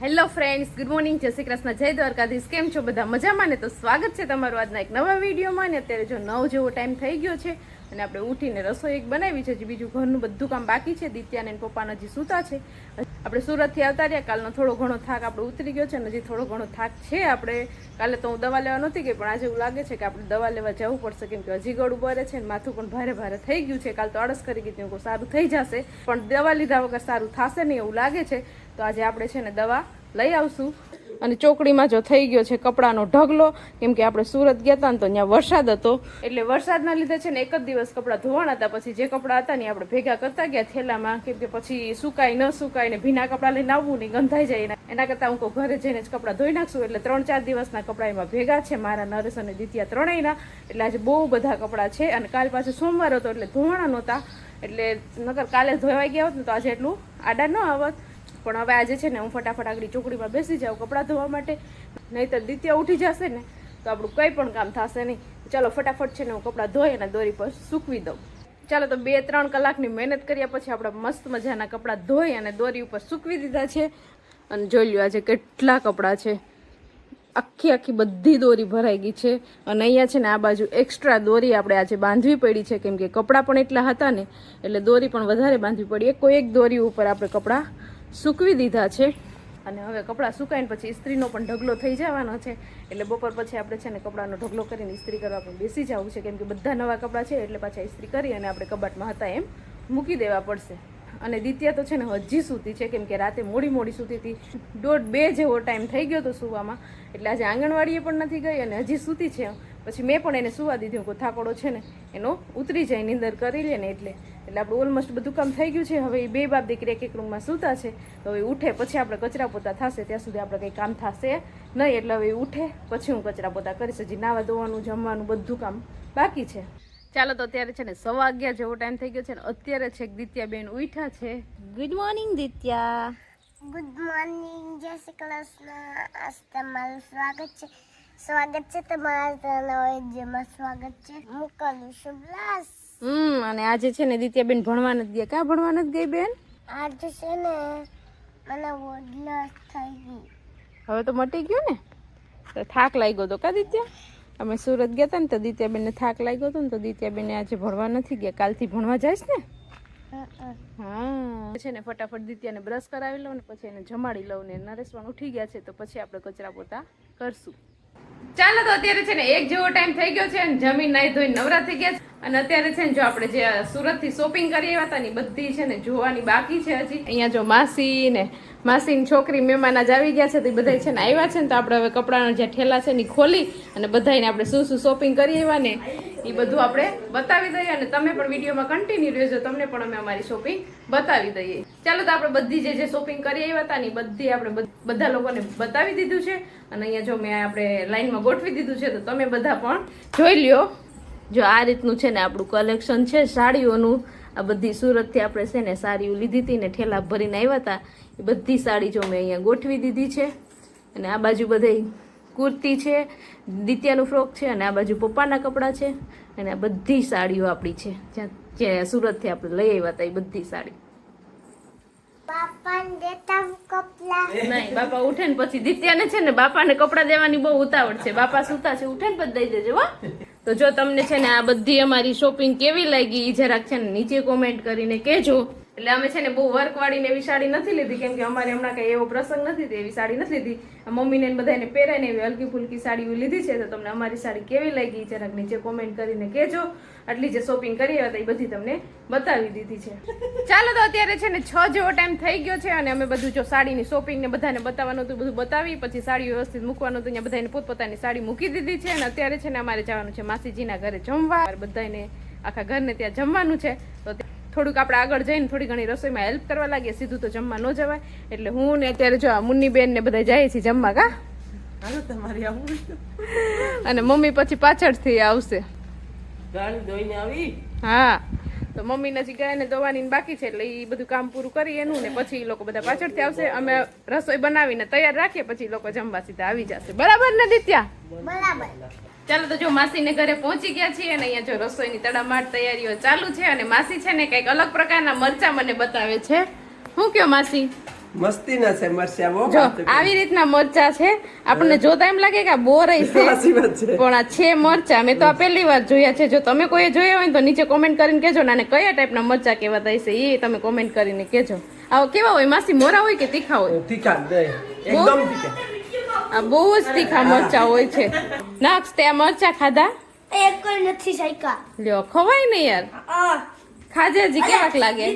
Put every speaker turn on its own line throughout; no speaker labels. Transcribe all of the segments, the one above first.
Hello friends, good morning, Jai Shri Krishna, જય દ્વારકાધીશ. કેમ છો બધા? મજામાં ને? તો સ્વાગત છે તમારું આજના એક નવા વિડીયોમાં. ને અત્યારે જો 9 જેવો ટાઈમ થઈ ગયો છે અને આપણે ઉઠીને રસોઈ એક બનાવી છે. બીજું ઘરનું બધું કામ બાકી છે. દિત્યાને પપ્પાના હજી સૂતા છે. આપણે સુરતથી આવતા રહ્યા. કાલનો થોડો ઘણો થાક આપણે ઉતરી ગયો છે અને હજી થોડો ઘણો થાક છે. આપણે કાલે તો હું દવા લેવા નહોતી ગઈ, પણ આજે એવું લાગે છે કે આપણે દવા લેવા જવું પડશે, કેમ કે હજી ગળું બરે છે ને માથું પણ ભારે ભારે થઈ ગયું છે. કાલ તો આળસ કરી ગઈ હતી, સારું થઈ જશે, પણ દવા લીધા વગર સારું થશે નહીં એવું લાગે છે. તો આજે આપણે છે ને દવા લઈ આવશું. અને ચોકડીમાં જો થઈ ગયો છે કપડાનો ઢગલો, કેમ કે આપણે સુરત ગયા હતા ને તો ત્યાં વરસાદ હતો, એટલે વરસાદના લીધે છે ને એક જ દિવસ કપડાં ધોવાના હતા. પછી જે કપડાં હતા ને આપણે ભેગા કરતા ગયા થેલામાં, કેમ કે પછી સુકાય ન સુકાય ને ભીના કપડાં લઈને આવવું નહીં, ગંધાઈ જાય. એના કરતાં હું ઘરે જઈને જ કપડાં ધોઈ નાખશું. એટલે 3-4 દિવસના કપડાં એમાં ભેગા છે, મારા નરેશ અને દિત્યા ત્રણેયના. એટલે આજે બહુ બધા કપડાં છે અને કાલ પાછું સોમવાર હતો એટલે ધોવાના નહોતા. એટલે નકર કાલે ધોવાઈ ગયા હોત ને તો આજે એટલું આડા ન આવત. પણ હવે આજે છે ને હું ફટાફટ આગળ ચોકડીમાં બેસી જાઉં કપડાં ધોવા માટે, નહીંતર દિત્યા ઉઠી જશે ને તો આપણું કંઈ પણ કામ થશે નહીં. ચાલો ફટાફટ છે ને હું કપડાં ધોઈ અને દોરી પર સૂકવી દઉં. ચાલો તો 2-3 કલાકની મહેનત કર્યા પછી આપણે મસ્ત મજાના કપડાં ધોઈ અને દોરી ઉપર સૂકવી દીધા છે. અને જોઈ લ્યો આજે કેટલા કપડાં છે, આખી બધી દોરી ભરાઈ ગઈ છે. અને અહીંયા છે ને આ બાજુ એક્સ્ટ્રા દોરી આપણે આજે બાંધવી પડી છે, કેમ કે કપડાં પણ એટલા હતા ને એટલે દોરી પણ વધારે બાંધવી પડી. એક દોરી ઉપર આપણે કપડાં સૂકવી દીધા છે. અને હવે કપડાં સુકાઈને પછી ઇસ્ત્રીનો પણ ઢગલો થઈ જવાનો છે. એટલે બપોર પછી આપણે છે ને કપડાનો ઢગલો કરીને ઇસ્ત્રી કરવા પણ બેસી જવું છે, કેમ કે બધા નવા કપડાં છે એટલે પાછા ઇસ્ત્રી કરી અને આપણે કબાટમાં હતા એમ મૂકી દેવા પડશે. અને દિત્યા તો છે ને હજી સૂતી છે, કેમ કે રાતે મોડી સૂતી હતી. 1:30-2 જેવો ટાઈમ થઈ ગયો હતો સુવામાં, એટલે આજે આંગણવાડીએ પણ નથી ગઈ અને હજી સૂતી છે. પછી મેં પણ એને સુવા દીધી, કોઈ થાકોડો છે ને એનો ઉતરી જાય, નીંદર કરી લે ને એટલે આપણે ઓલમોસ્ટ બધું કામ થઈ ગયું છે. હવે એ 2 બાપ દીકરી એક રૂમમાં સૂતા છે. તો હવે ઉઠે પછી આપણે કચરા પોતા થશે, ત્યાં સુધી આપણે કંઈ કામ થશે નહીં. એટલે હવે ઉઠે પછી હું કચરા પોતા કરીશ. હજી નાવા ધોવાનું, જમવાનું બધું કામ બાકી છે. ચાલો તો અત્યારે છે ને 11:15 જેવો ટાઈમ થઈ ગયો છે ને અત્યારે છે દિત્યા બેન ઉઠ્યા છે. Good morning Ditya.
Good morning, Jai Shri Krishna. આજ તમારું સ્વાગત છે તમારા જેમાં સ્વાગત છે. હું કરું છું બ્લાસ.
અને આજે છે ને દિત્યા બેન ભણવા નથી ગયા. ક્યાં ભણવા નથી ગઈ બેન?
આજે છે ને મને વોડલાસ થઈ ગઈ.
હવે તો મટી ગયું ને, તો થાક લાગ્યો તો કા દિત્યા? અમે સુરત ગયા હતા ને તો દિત્યા બેનને થાક લાગ્યો હતો ને તો દિત્યા બેન આજે ભણવા નથી ગયા. કાલથી ભણવા જઈશ ને? હા છે ને ફટાફટ દિત્યાને બ્રશ કરાવી લઉં ને પછી એને જમાડી લઉં ને નરેશ પણ ઉઠી ગયા છે તો પછી આપણે કચરા પોતા કરશું. ચાલો તો અત્યારે છે ને 1 જેવો ટાઈમ થઈ ગયો છે અને જમીન નાઈ ધોઈ નવરા થઈ ગયા છે. અને અત્યારે છે ને જો આપણે જે સુરત થી શોપિંગ કરી આવ્યા હતા ને બધી છે ને જોવાની બાકી છે હજી. અહીંયા જો માસી ને માસીની છોકરી મહેમાન આજ આવી ગયા છે તો એ બધા છે ને આવ્યા છે ને તો આપણે હવે કપડાના જે ઠેલા છે ને ખોલી અને બધાને આપણે શું શોપિંગ કરી આવ્યા ને એ બધું આપણે બતાવી દઈએ. અને તમે પણ વિડીયોમાં કન્ટિન્યુ રહેજો, તમને પણ અમે અમારી શોપિંગ બતાવી દઈએ. ચાલો તો આપણે બધી જે શોપિંગ કરી આવ્યા હતા ને બધી આપણે બધા લોકોને બતાવી દીધું છે. અને અહીંયા જો મેં આપણે લાઈનમાં ગોઠવી દીધું છે તો તમે બધા પણ જોઈ લ્યો. જો આ રીતનું છે ને આપણું કલેક્શન છે સાડીઓનું. આ બધી સુરતથી આપણે છે ને સાડીઓ લીધી હતી ને ઠેલા ભરીને આવ્યા હતા એ બધી સાડી જો મેં અહીંયા ગોઠવી દીધી છે. અને આ બાજુ બધી કુર્તી છે, દિત્યાનું ફ્રોક છે, અને આ બાજુ પપ્પાના કપડાં છે. અને આ બધી સાડીઓ આપણી છે જ્યાં સુરતથી આપણે લઈ આવ્યા હતા એ બધી સાડી. નહીં, બાપા ઉઠે ને પછી દિત્યાને છે ને બાપાને કપડાં દેવાની બહુ ઉતાવળ છે. બાપા સુતા છે, ઉઠે ને પછી દઈ દેજો હો. તો જો તમને છે ને આ બધી અમારી શોપિંગ કેવી લાગી એ જરાક છે ને નીચે કોમેન્ટ કરીને કહેજો. એટલે અમે છે ને બહુ વર્ક વાળીને એવી સાડી નથી લીધી, કેમ કે અમારે હમણાં કઈ એવો પ્રસંગ નથી એવી સાડી નથી લીધી. મમ્મીને બધાને પહેરાય ને એવી હલકી ફુલકી સાડીઓ લીધી છે. તો તમને અમારી સાડી કેવી લાગી જરાક નીચે કોમેન્ટ કરીને કહેજો. આટલી જે શોપિંગ કરી હતા એ બધી તમને બતાવી દીધી છે. ચાલો તો અત્યારે છે ને 6 જેવો ટાઈમ થઈ ગયો છે અને અમે બધું જો સાડીની શોપિંગ ને બધાને બતાવવાનું હતું બધું બતાવી, પછી સાડી વ્યવસ્થિત મૂકવાનું હતું, અહીંયા બધાને પોતપોતાની સાડી મૂકી દીધી છે. અને અત્યારે છે ને અમારે જવાનું છે માસીજીના ઘરે જમવા. બધાને આખા ઘરને ત્યાં જમવાનું છે. તો થોડુંક આપણે આગળ જઈને થોડી ઘણી રસોઈમાં હેલ્પ કરવા લાગીએ, સીધું તો જમવા ન જવાય. એટલે હું ને અત્યારે જો મુન્ની બેન ને બધા જાય છે જમવા. કા હાલો તમારી આવું. અને મમ્મી પછી પાછળથી આવશે. ગાડી ધોઈને આવી. હા, તો મમ્મી નજી ગાયને દોવાની બાકી છે એટલે એ બધું કામ પૂરું કરી એનું ને પછી એ લોકો બધા પાછળથી આવશે. અમે રસોઈ બનાવીને તૈયાર રાખીએ પછી લોકો જમવા સીધા આવી જશે. બરાબર ને દિત્યા?
બરાબર.
ચાલો તો જો માસીને ઘરે પહોંચી ગયા છીએ અને અહીંયા જો રસોઈની તડામાર તૈયારીઓ ચાલુ છે. અને માસી છે ને કંઈક અલગ પ્રકારના મરચા મને બતાવે છે. શું કયો માસી?
મસ્તી ના છે મરચા બહુ
જો આવી રીતના મરચા છે, આપણને જોતા એમ લાગે કે આ બોરઈ છે,
સાચી વાત છે.
પણ આ છે મરચા. મેં તો આ પહેલી વાર જોયા છે. જો તમે કોઈ જોયા હોય ને તો નીચે કોમેન્ટ કરીને કહેજો ને આને કયા ટાઈપના મરચા કહેવાતા હશે એ તમે કોમેન્ટ કરીને કહેજો. આવા કેવા હોય માસી, મોરા હોય કે તીખા હોય?
તીખા નહીં, એકદમ તીખા.
આ બહુ જ તીખા મરચા હોય છે. નક્ષ તે આ મરચા ખાધા?
એક કોઈ નથી સાયકા
લ્યો ખવાય ને યાર, ખાજે હજી કેવાક લાગે.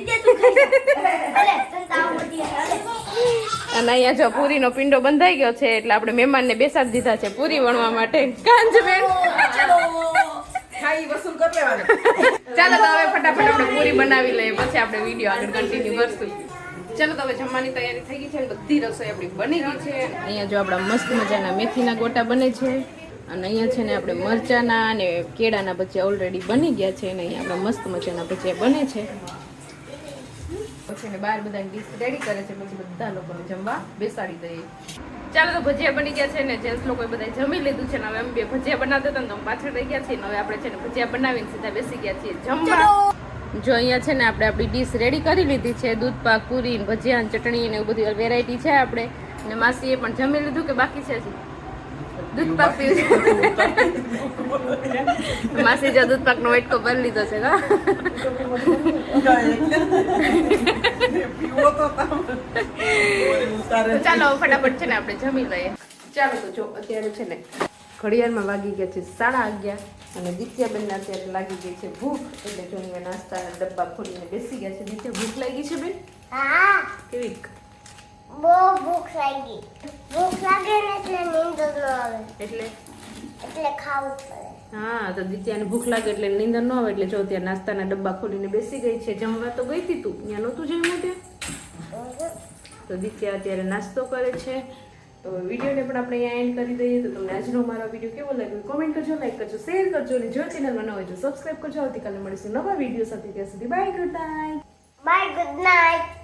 અને અહીંયા જો પૂરીનો પિંડો બંધાઈ ગયો છે એટલે આપણે મહેમાનને બેસાડી દીધા છે પૂરી વણવા માટે. કાંજબેન
ખાઈ વસૂલ કરી લેવાનું.
ચાલો તો હવે ફટાફટ આપણે પૂરી બનાવી લઈએ, પછી આપણે વિડીયો આગળ કન્ટિન્યુ કરશું. ચાલો તો હવે જમવાની તૈયારી થઈ ગઈ છે, બધી રસોઈ આપણી બની ગઈ છે. અહીંયા જો આપણા મસ્ત મજાના મેથીના ગોટા બને છે, અને અહીંયા છે ને આપણે મરચાના અને કેળાના ભજીયા ઓલરેડી બની ગયા છે, અને અહીંયા આપણા મસ્ત મજાના ભજીયા બને છે. પછી ને બહાર બધા ડીશ રેડી કરે છે, પછી બધા લોકોને જમવા બેસાડી દઈએ. ચાલો તો ભજીયા બની ગયા છે ને જેન્ટ્સ લોકોએ બધા જમી લીધું છે ને હવે અમે બે ભજીયા બનાવતા હતા ને તો પાછળ રહી ગયા છીએ ને હવે આપણે છે ને ભજીયા બનાવીને સીધા બેસી ગયા છીએ જમવા. જો અહીંયા છે ને આપણે આપણી ડીશ રેડી કરી લીધી છે, દૂધ પાક, પૂરી, ભજીયા, ચટણી ને એવું બધી વેરાયટી છે આપણે. અને માસીએ પણ જમી લીધું કે બાકી છે હજી? દૂધ પાક પીવું છે માસી, જો દૂધ પાક નો વેટકો ભરી લીધો છે. ચાલો ફટાફટ છે ને આપણે જમી લઈએ. ચાલો તો જો અત્યારે છે ને ઘડિયાળમાં વાગી ગયા છે 11:30 અને દિત્યાબેનને અત્યારે લાગી ગઈ છે ભૂખ, એટલે જો અહીંયા નાસ્તાના ડબ્બા ખોલીને બેસી ગયા છે. દિત્યા ભૂખ લાગી છે બેન?
હા
કેવી?
બહુ ભૂખ લાગી. ભૂખ લાગે ને એટલે નીંદર ન આવે, એટલે ખાવું પડે.
હા તો દિત્યાને ભૂખ લાગે એટલે નીંદર ન આવે, એટલે જો ત્યાં નાસ્તાના ડબ્બા ખોલીને બેસી ગઈ છે. જમવા તો ગઈ હતી તું, ત્યાં નહોતું જમ્યું ત્યાં. તો દિત્યા અત્યારે નાસ્તો કરે છે. તો વિડીયોને પણ આપણે અહીંયા એન્ડ કરી દઈએ. તો તમને આજનો મારો વિડીયો કેવો લાગ્યો કોમેન્ટ કરજો, લાઈક કરજો, શેર કરજો, અને જો ચેનલમાં ન હોય તો સબસ્ક્રાઈબ કરજો. આવતીકાલે મળીશું નવા વિડીયો સાથે. ત્યાં સુધી bye, good night.
Bye, good night.